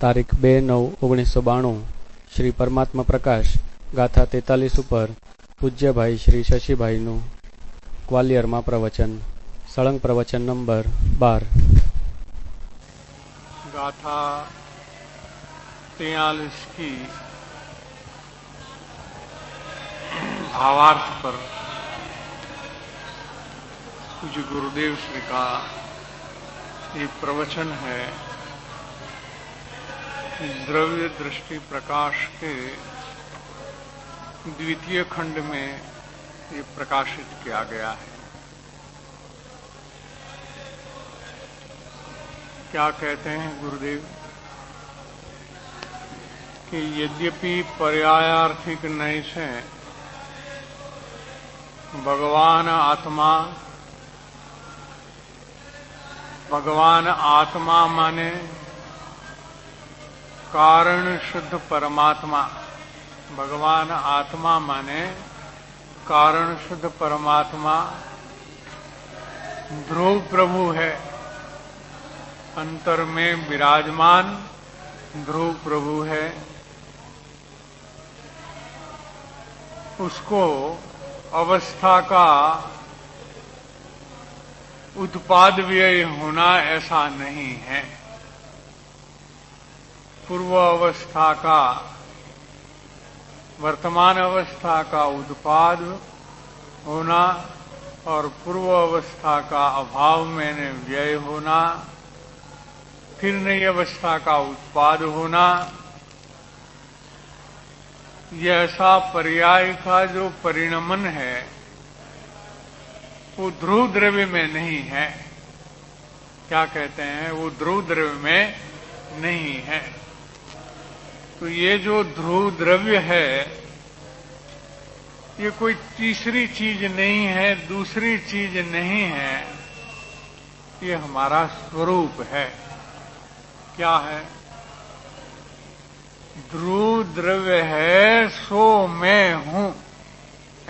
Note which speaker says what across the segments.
Speaker 1: તારીખ 2/9/1992 શ્રી પરમાત્મા પ્રકાશ ગાથા 43 ઉપર પૂજ્યભાઈ શ્રી શશીભાઈનું ગ્વાલિયરમાં પ્રવચન. સળંગ પ્રવચન નંબર 12.
Speaker 2: गाथा 43 की भावार्थ पर पूज्य गुरुदेव श्री का ये प्रवचन है. द्रव्य दृष्टि प्रकाश के द्वितीय खंड में ये प्रकाशित किया गया है. क्या कहते हैं गुरुदेव कि यद्यपि पर्यायार्थिक नय से भगवान आत्मा माने कारण शुद्ध परमात्मा. भगवान आत्मा माने कारण शुद्ध परमात्मा ध्रुव प्रभु है. अंतर में विराजमान ध्रुव प्रभु है. उसको अवस्था का उत्पाद व्यय होना ऐसा नहीं है. पूर्व अवस्था का वर्तमान अवस्था का उत्पाद होना और पूर्व अवस्था का अभाव में व्यय होना, फिर नई अवस्था का उत्पाद होना, यह ऐसा पर्याय का जो परिणमन है वो ध्रुव द्रव्य में नहीं है. क्या कहते हैं? वो ध्रुव द्रव्य में नहीं है. तो ये जो ध्रुव द्रव्य है ये कोई तीसरी चीज नहीं है, दूसरी चीज नहीं है. ये हमारा स्वरूप है. क्या है? ध्रुव द्रव्य है सो मैं हूं,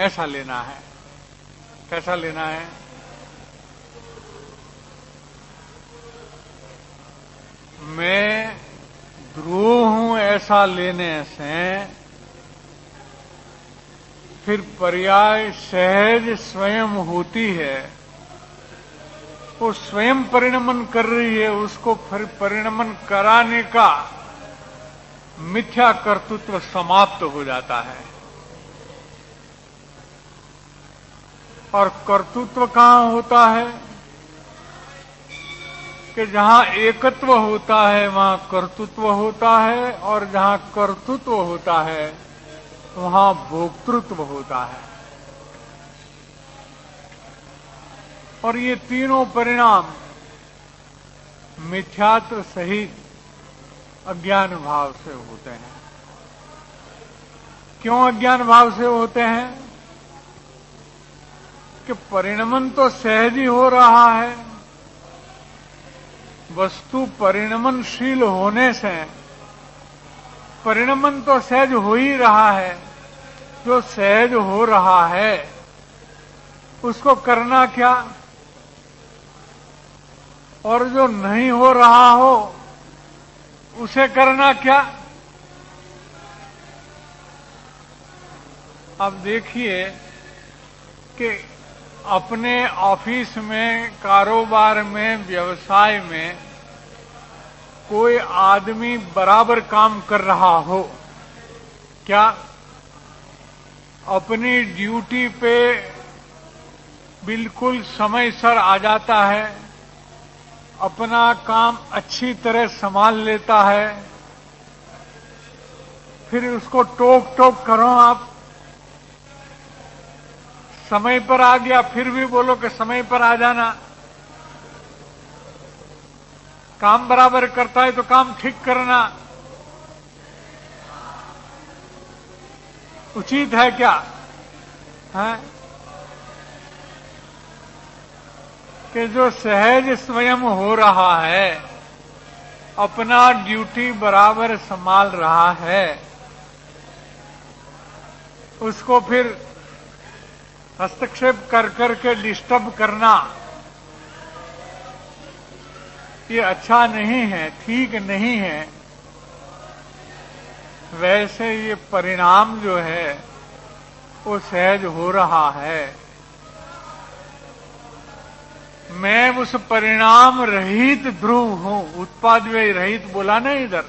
Speaker 2: ऐसा लेना है. कैसा लेना है? मैं ध्रुव हूं ऐसा लेने से फिर पर्याय सहज स्वयं होती है. वो स्वयं परिणमन कर रही है. उसको फिर परिणमन कराने का मिथ्या कर्तृत्व समाप्त हो जाता है. और कर्तृत्व कहां होता है? कि जहां एकत्व होता है वहां कर्तृत्व होता है, और जहां कर्तृत्व होता है वहां भोक्तृत्व होता है. और ये तीनों परिणाम मिथ्यात्व सहित अज्ञान भाव से होते हैं. क्यों अज्ञान भाव से होते हैं? कि परिणमन तो सहज ही हो रहा है. वस्तु परिणमनशील होने से परिणमन तो सहज हो ही रहा है. जो सहज हो रहा है उसको करना क्या, और जो नहीं हो रहा हो उसे करना क्या. अब देखिए कि अपने ऑफिस में, कारोबार में, व्यवसाय में कोई आदमी बराबर काम कर रहा हो, क्या अपनी ड्यूटी पे बिल्कुल समय सर आ जाता है, अपना काम अच्छी तरह संभाल लेता है, फिर उसको टोक टोक करो आप, समय पर आ गया फिर भी बोलो कि समय पर आ जाना. काम बराबर करता है तो काम ठीक करना उचित है क्या? है कि जो सहज स्वयं हो रहा है, अपना ड्यूटी बराबर संभाल रहा है, उसको फिर हस्तक्षेप कर करके डिस्टर्ब करना ये अच्छा नहीं है, ठीक नहीं है. वैसे ये परिणाम जो है वो सहज हो रहा है। मैं उस परिणाम रहित ध्रुव हूं। उत्पाद व्यय रहित बोला ना इधर,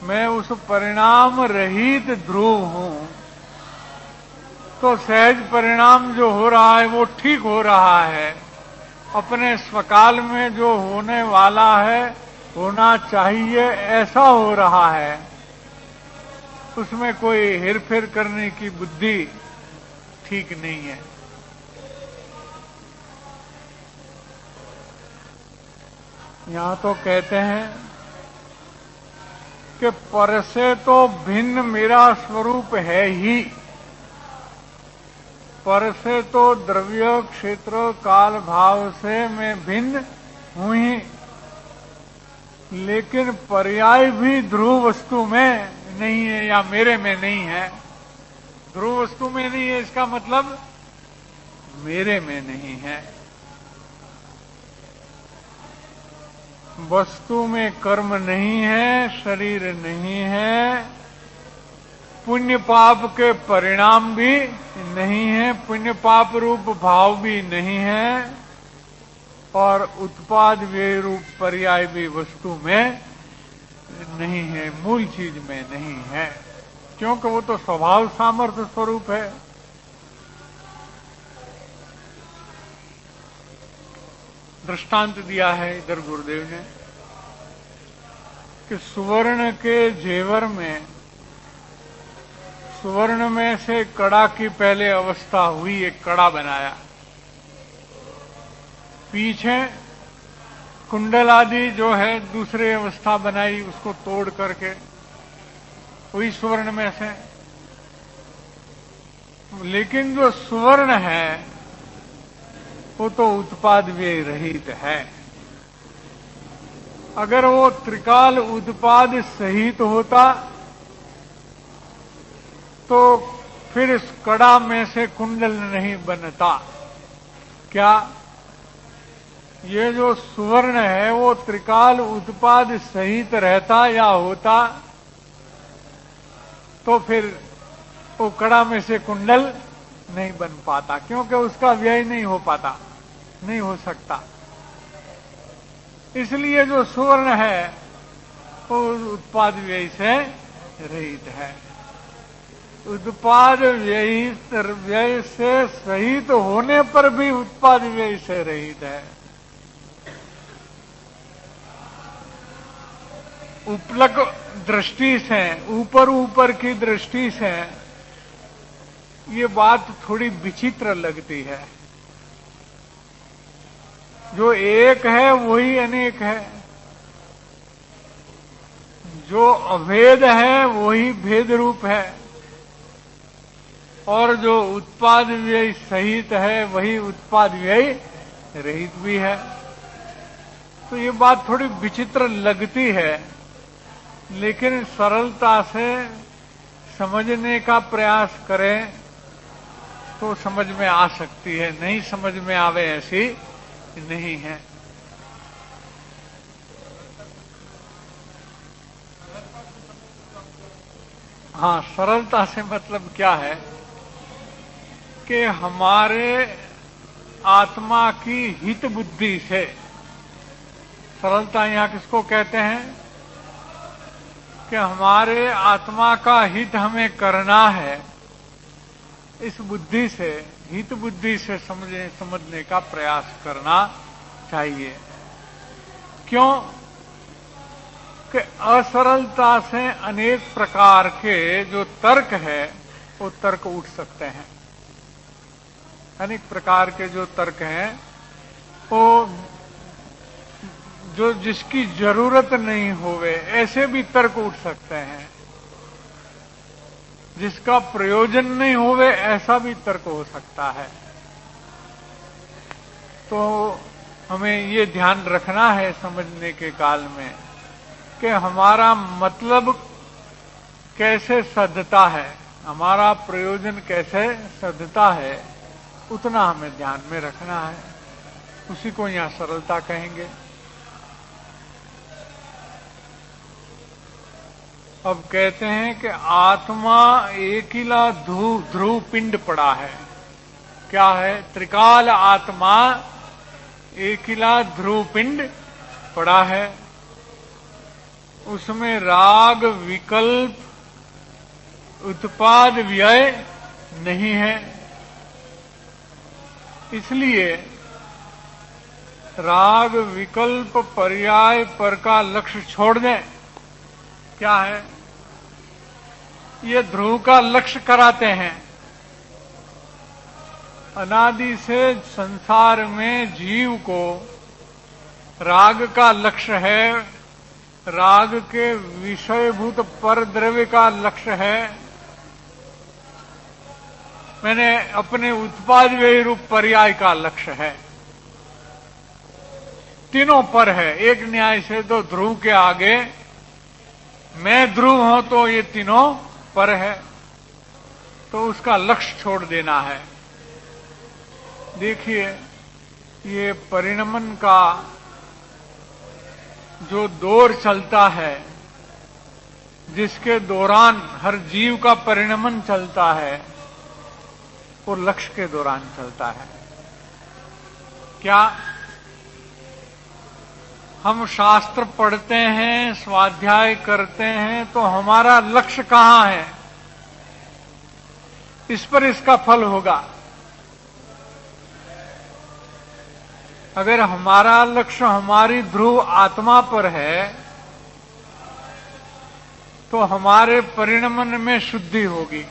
Speaker 2: मैं उस परिणाम रहित ध्रुव हूं। तो सहज परिणाम जो हो रहा है वो ठीक हो रहा है। अपने स्वकाल में जो होने वाला है, होना चाहिए, ऐसा हो रहा है। उसमें कोई हेरफेर करने की बुद्धि ठीक नहीं है। यहां तो कहते हैं कि पर से तो भिन्न मेरा स्वरूप है ही। पर से तो द्रव्य क्षेत्र काल भाव से मैं भिन्न हूं ही, लेकिन पर्याय भी ध्रुव वस्तु में नहीं है या मेरे में नहीं है। ध्रुव वस्तु में नहीं है इसका मतलब मेरे में नहीं है। वस्तु में कर्म नहीं है, शरीर नहीं है, पुण्य पाप के परिणाम भी नहीं है, पुण्य पाप रूप भाव भी नहीं है, और उत्पाद व्यय रूप पर्याय भी वस्तु में नहीं है, मूल चीज में नहीं है, क्योंकि वो तो स्वभाव सामर्थ्य स्वरूप है। दृष्टांत दिया है इधर गुरुदेव ने कि सुवर्ण के जेवर में, सुवर्ण में से कड़ा की पहले अवस्था हुई, एक कड़ा बनाया, पीछे कुंडल आदि जो है दूसरी अवस्था बनाई, उसको तोड़ करके वही सुवर्ण में से। लेकिन जो सुवर्ण है वो तो उत्पाद व्यय रहित है। अगर वो त्रिकाल उत्पाद सहित होता तो फिर इस कड़ा में से कुंडल नहीं बनता। क्या ये जो सुवर्ण है वो त्रिकाल उत्पाद सहित रहता या होता तो फिर वो कड़ा में से कुंडल नहीं बन पाता, क्योंकि उसका व्यय नहीं हो पाता, नहीं हो सकता। इसलिए जो सुवर्ण है वो उत्पाद व्यय से रहित है। उत्पाद व्यय से सहित होने पर भी उत्पाद व्यय से रहित है। उपलक दृष्टि से, ऊपर ऊपर की दृष्टि से ये बात थोड़ी विचित्र लगती है। जो एक है वही अनेक है, जो अभेद है वही भेद रूप है, और जो उत्पाद व्यय सहित है वही उत्पाद व्यय रहित भी है। तो ये बात थोड़ी विचित्र लगती है, लेकिन सरलता से समझने का प्रयास करें तो समझ में आ सकती है, नहीं समझ में आवे ऐसी नहीं है। हाँ, सरलता से मतलब क्या है कि हमारे आत्मा की हित बुद्धि से, सरलता यहां किसको कहते हैं कि हमारे आत्मा का हित हमें करना है, इस बुद्धि से, हित बुद्धि से समझने का प्रयास करना चाहिए। क्यों कि असरलता से अनेक प्रकार के जो तर्क है वो तर्क उठ सकते हैं। अनेक प्रकार के जो तर्क हैं वो जो जिसकी जरूरत नहीं होवे ऐसे भी तर्क उठ सकते हैं, जिसका प्रयोजन नहीं होवे ऐसा भी तर्क हो सकता है। तो हमें ये ध्यान रखना है समझने के काल में कि हमारा मतलब कैसे सधता है, हमारा प्रयोजन कैसे सधता है, उतना हमें ध्यान में रखना है। उसी को यहां सरलता कहेंगे। अब कहते हैं कि आत्मा एकिला ध्रुव पिंड पड़ा है। क्या है? त्रिकाल आत्मा एकिला ध्रुव पिंड पड़ा है। उसमें राग विकल्प उत्पाद व्यय नहीं है। इसलिए राग विकल्प पर्याय पर का लक्ष्य छोड़ दें। क्या है? ये ध्रुव का लक्ष्य कराते हैं। अनादि से संसार में जीव को राग का लक्ष्य है, राग के विषयभूत पर द्रव्य का लक्ष्य है। मैंने अपने उत्पाद व्यय रूप पर्याय का लक्ष्य है। तीनों पर है। एक न्याय से तो ध्रुव के आगे मैं ध्रुव हूं तो ये तीनों पर है, तो उसका लक्ष्य छोड़ देना है। देखिए, ये परिणमन का जो दौर चलता है, जिसके दौरान हर जीव का परिणमन चलता है, वो लक्ष्य के दौरान चलता है। क्या हम शास्त्र पढ़ते हैं, स्वाध्याय करते हैं, तो हमारा लक्ष्य कहां है? इस पर इसका फल होगा। अगर हमारा लक्ष्य हमारी ध्रुव आत्मा पर है, तो हमारे परिणमन में शुद्धि होगी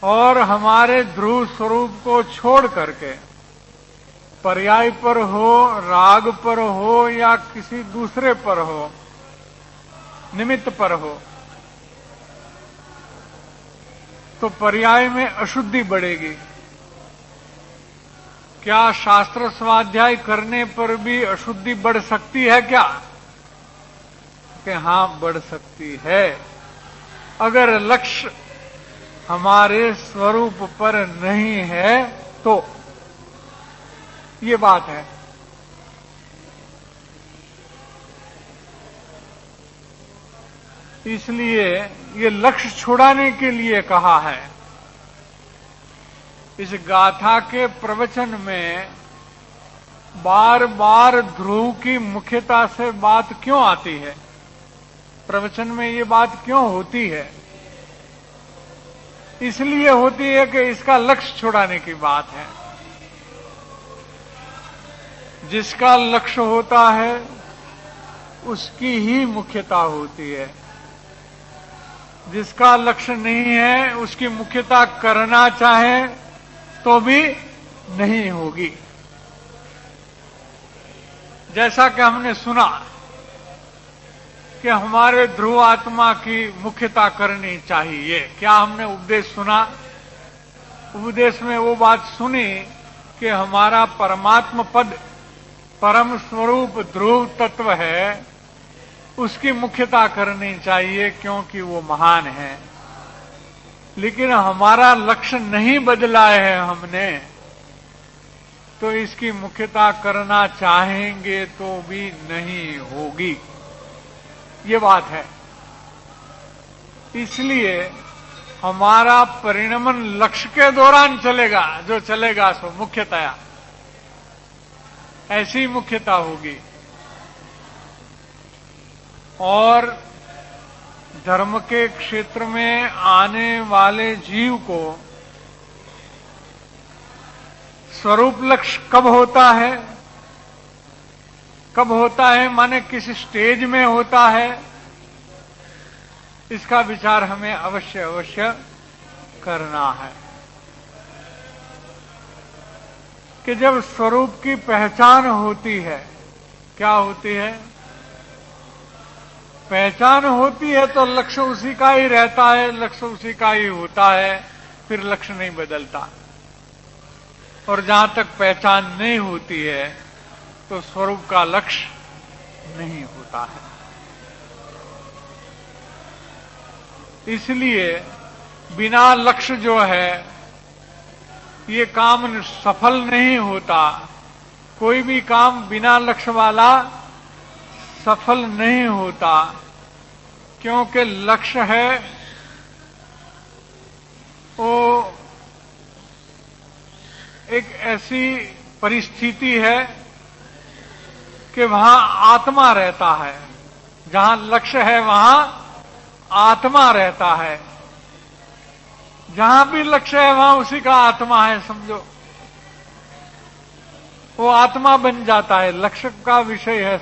Speaker 2: और हमारे ध्रुव स्वरूप को छोड़ करके पर्याय पर हो, राग पर हो या किसी दूसरे पर हो, निमित्त पर हो, तो पर्याय में अशुद्धि बढ़ेगी। क्या शास्त्र स्वाध्याय करने पर भी अशुद्धि बढ़ सकती है क्या? कि हां, बढ़ सकती है। अगर लक्ष्य हमारे स्वरूप पर नहीं है तो ये बात है। इसलिए ये लक्ष्य छुड़ाने के लिए कहा है। इस गाथा के प्रवचन में बार बार ध्रुव की मुख्यता से बात क्यों आती है? प्रवचन में ये बात क्यों होती है? इसलिए होती है कि इसका लक्ष्य छुड़ाने की बात है। जिसका लक्ष्य होता है उसकी ही मुख्यता होती है। जिसका लक्ष्य नहीं है उसकी मुख्यता करना चाहे तो भी नहीं होगी। जैसा कि हमने सुना कि हमारे ध्रुव आत्मा की मुख्यता करनी चाहिए। क्या हमने उपदेश सुना? उपदेश में वो बात सुनी कि हमारा परमात्म पद परम स्वरूप ध्रुव तत्व है, उसकी मुख्यता करनी चाहिए क्योंकि वो महान है। लेकिन हमारा लक्ष्य नहीं बदला है हमने, तो इसकी मुख्यता करना चाहेंगे तो भी नहीं होगी। ये बात है। इसलिए हमारा परिणमन लक्ष्य के दौरान चलेगा। जो चलेगा सो मुख्यतया ऐसी मुख्यता होगी। और धर्म के क्षेत्र में आने वाले जीव को स्वरूप लक्ष्य कब होता है? कब होता है माने किस स्टेज में होता है? इसका विचार हमें अवश्य अवश्य करना है कि जब स्वरूप की पहचान होती है। क्या होती है? पहचान होती है तो लक्ष्य उसी का ही रहता है, लक्ष्य उसी का ही होता है, फिर लक्ष्य नहीं बदलता। और जहां तक पहचान नहीं होती है तो स्वरूप का लक्ष्य नहीं होता है। इसलिए बिना लक्ष्य जो है ये काम सफल नहीं होता। कोई भी काम बिना लक्ष्य वाला सफल नहीं होता, क्योंकि लक्ष्य है वो एक ऐसी परिस्थिति है कि वहां आत्मा रहता है। जहां लक्ष्य है वहां आत्मा रहता है। जहां भी लक्ष्य है वहां उसी का आत्मा है, समझो। वो आत्मा बन जाता है, लक्ष्य का विषय है।